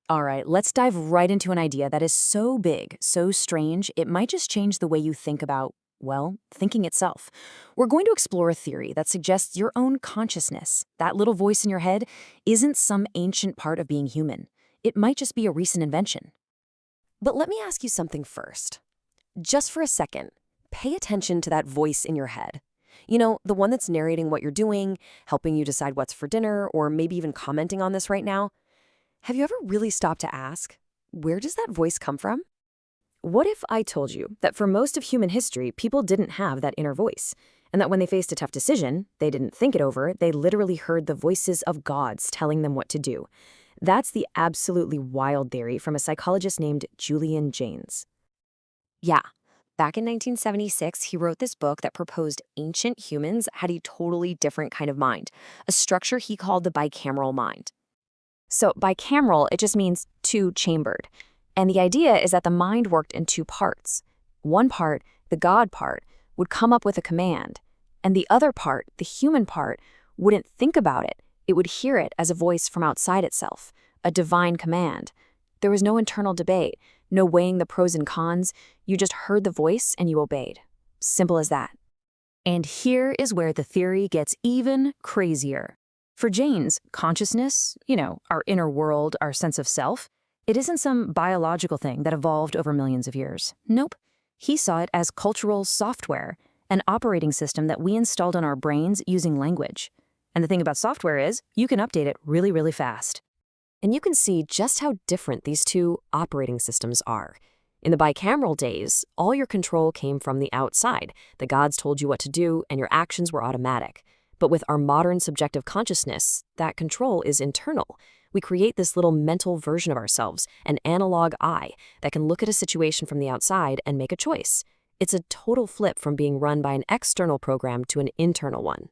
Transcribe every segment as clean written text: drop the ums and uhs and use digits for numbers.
All right, let's dive right into an idea that is so big, so strange, it might just change the way you think about, well, thinking itself. We're going to explore a theory that suggests your own consciousness, that little voice in your head, isn't some ancient part of being human. It might just be a recent invention. But let me ask you something first. Just for a second, pay attention to that voice in your head. You know, the one that's narrating what you're doing, helping you decide what's for dinner, or maybe even commenting on this right now. Have you ever really stopped to ask, where does that voice come from? What if I told you that for most of human history, people didn't have that inner voice, and that when they faced a tough decision, they didn't think it over, they literally heard the voices of gods telling them what to do? That's the absolutely wild theory from a psychologist named Julian Jaynes. Yeah. Back in 1976, he wrote this book that proposed ancient humans had a totally different kind of mind, a structure he called the bicameral mind. So bicameral, it just means two-chambered. And the idea is that the mind worked in two parts. One part, the God part, would come up with a command, and the other part, the human part, wouldn't think about it. It would hear it as a voice from outside itself, a divine command. There was no internal debate, no weighing the pros and cons. You just heard the voice and you obeyed. Simple as that. And here is where the theory gets even crazier. For Jaynes, consciousness, our inner world, our sense of self, it isn't some biological thing that evolved over millions of years. Nope. He saw it as cultural software, an operating system that we installed on our brains using language. And the thing about software is, you can update it really, really fast. And you can see just how different these two operating systems are. In the bicameral days, all your control came from the outside. The gods told you what to do, and your actions were automatic. But with our modern subjective consciousness, that control is internal. We create this little mental version of ourselves, an analog I, that can look at a situation from the outside and make a choice. It's a total flip from being run by an external program to an internal one.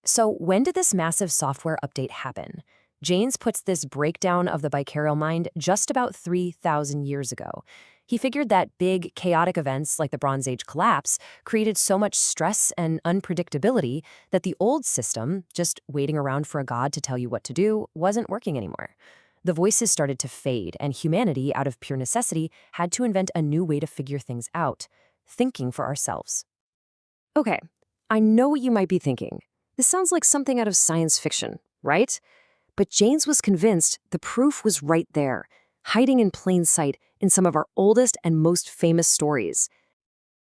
So when did this massive software update happen? Jaynes puts this breakdown of the bicameral mind just about 3,000 years ago. He figured that big, chaotic events like the Bronze Age collapse created so much stress and unpredictability that the old system, just waiting around for a god to tell you what to do, wasn't working anymore. The voices started to fade, and humanity, out of pure necessity, had to invent a new way to figure things out, thinking for ourselves. Okay, I know what you might be thinking. This sounds like something out of science fiction, right? But Jaynes was convinced the proof was right there, hiding in plain sight in some of our oldest and most famous stories.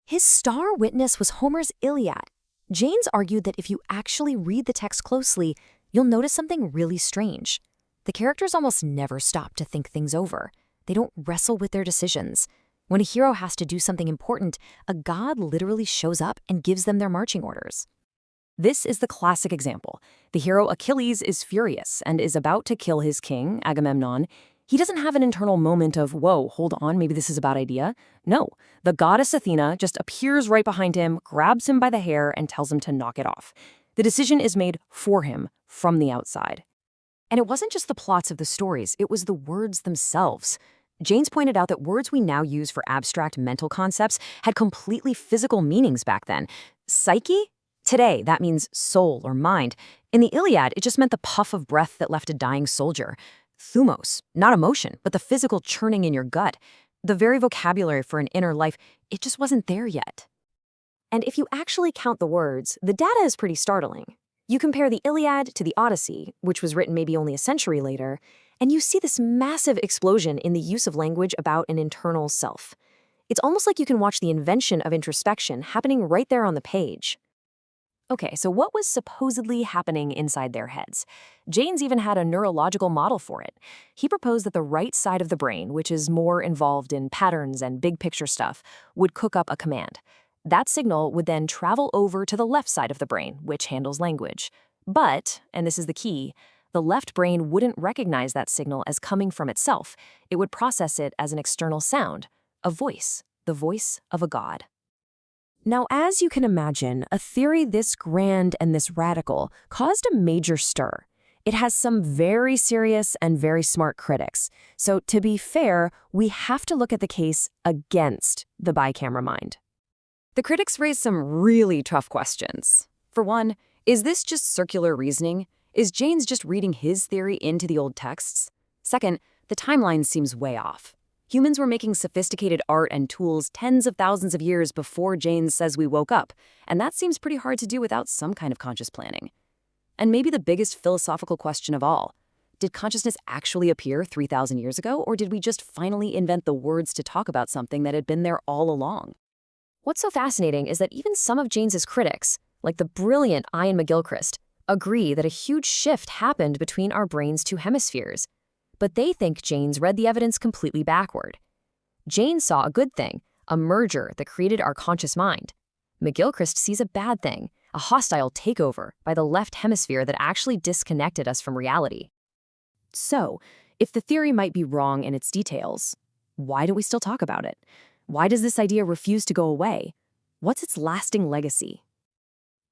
His star witness was Homer's Iliad. Jaynes argued that if you actually read the text closely, you'll notice something really strange. The characters almost never stop to think things over. They don't wrestle with their decisions. When a hero has to do something important, a god literally shows up and gives them their marching orders. This is the classic example. The hero Achilles is furious and is about to kill his king, Agamemnon. He doesn't have an internal moment of, whoa, hold on, maybe this is a bad idea. No, the goddess Athena just appears right behind him, grabs him by the hair, and tells him to knock it off. The decision is made for him from the outside. And it wasn't just the plots of the stories, it was the words themselves. Jaynes pointed out that words we now use for abstract mental concepts had completely physical meanings back then. Psyche? Today, that means soul or mind. In the Iliad, it just meant the puff of breath that left a dying soldier. Thumos, not emotion, but the physical churning in your gut. The very vocabulary for an inner life, it just wasn't there yet. And if you actually count the words, the data is pretty startling. You compare the Iliad to the Odyssey, which was written maybe only a century later, and you see this massive explosion in the use of language about an internal self. It's almost like you can watch the invention of introspection happening right there on the page. Okay, so what was supposedly happening inside their heads? Jaynes even had a neurological model for it. He proposed that the right side of the brain, which is more involved in patterns and big picture stuff, would cook up a command. That signal would then travel over to the left side of the brain, which handles language. But, and this is the key, the left brain wouldn't recognize that signal as coming from itself. It would process it as an external sound, a voice, the voice of a god. Now, as you can imagine, a theory this grand and this radical caused a major stir. It has some very serious and very smart critics. So to be fair, we have to look at the case against the bicameral mind. The critics raised some really tough questions. For one, is this just circular reasoning? Is Jaynes just reading his theory into the old texts? Second, the timeline seems way off. Humans were making sophisticated art and tools tens of thousands of years before Jaynes says we woke up, and that seems pretty hard to do without some kind of conscious planning. And maybe the biggest philosophical question of all, did consciousness actually appear 3,000 years ago, or did we just finally invent the words to talk about something that had been there all along? What's so fascinating is that even some of Jaynes's critics, like the brilliant Ian McGilchrist, agree that a huge shift happened between our brain's two hemispheres. But they think Jaynes read the evidence completely backward. Jaynes saw a good thing, a merger that created our conscious mind. McGilchrist sees a bad thing, a hostile takeover by the left hemisphere that actually disconnected us from reality. So, if the theory might be wrong in its details, why do we still talk about it? Why does this idea refuse to go away? What's its lasting legacy?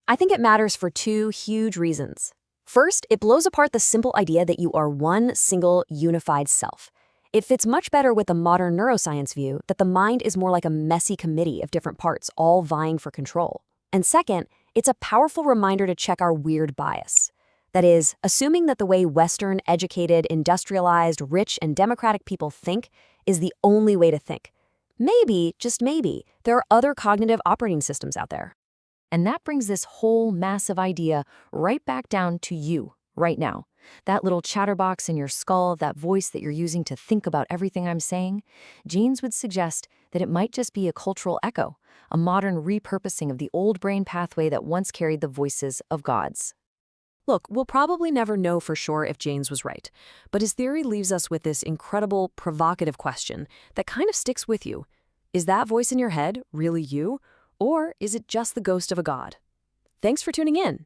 I think it matters for two huge reasons. First, it blows apart the simple idea that you are one single, unified self. It fits much better with the modern neuroscience view that the mind is more like a messy committee of different parts, all vying for control. And second, it's a powerful reminder to check our weird bias. That is, assuming that the way Western, educated, industrialized, rich, and democratic people think is the only way to think. Maybe, just maybe, there are other cognitive operating systems out there. And that brings this whole massive idea right back down to you, right now. That little chatterbox in your skull, that voice that you're using to think about everything I'm saying, Jaynes would suggest that it might just be a cultural echo, a modern repurposing of the old brain pathway that once carried the voices of gods. Look, we'll probably never know for sure if Jaynes was right, but his theory leaves us with this incredible, provocative question that kind of sticks with you. Is that voice in your head really you, or is it just the ghost of a god? Thanks for tuning in.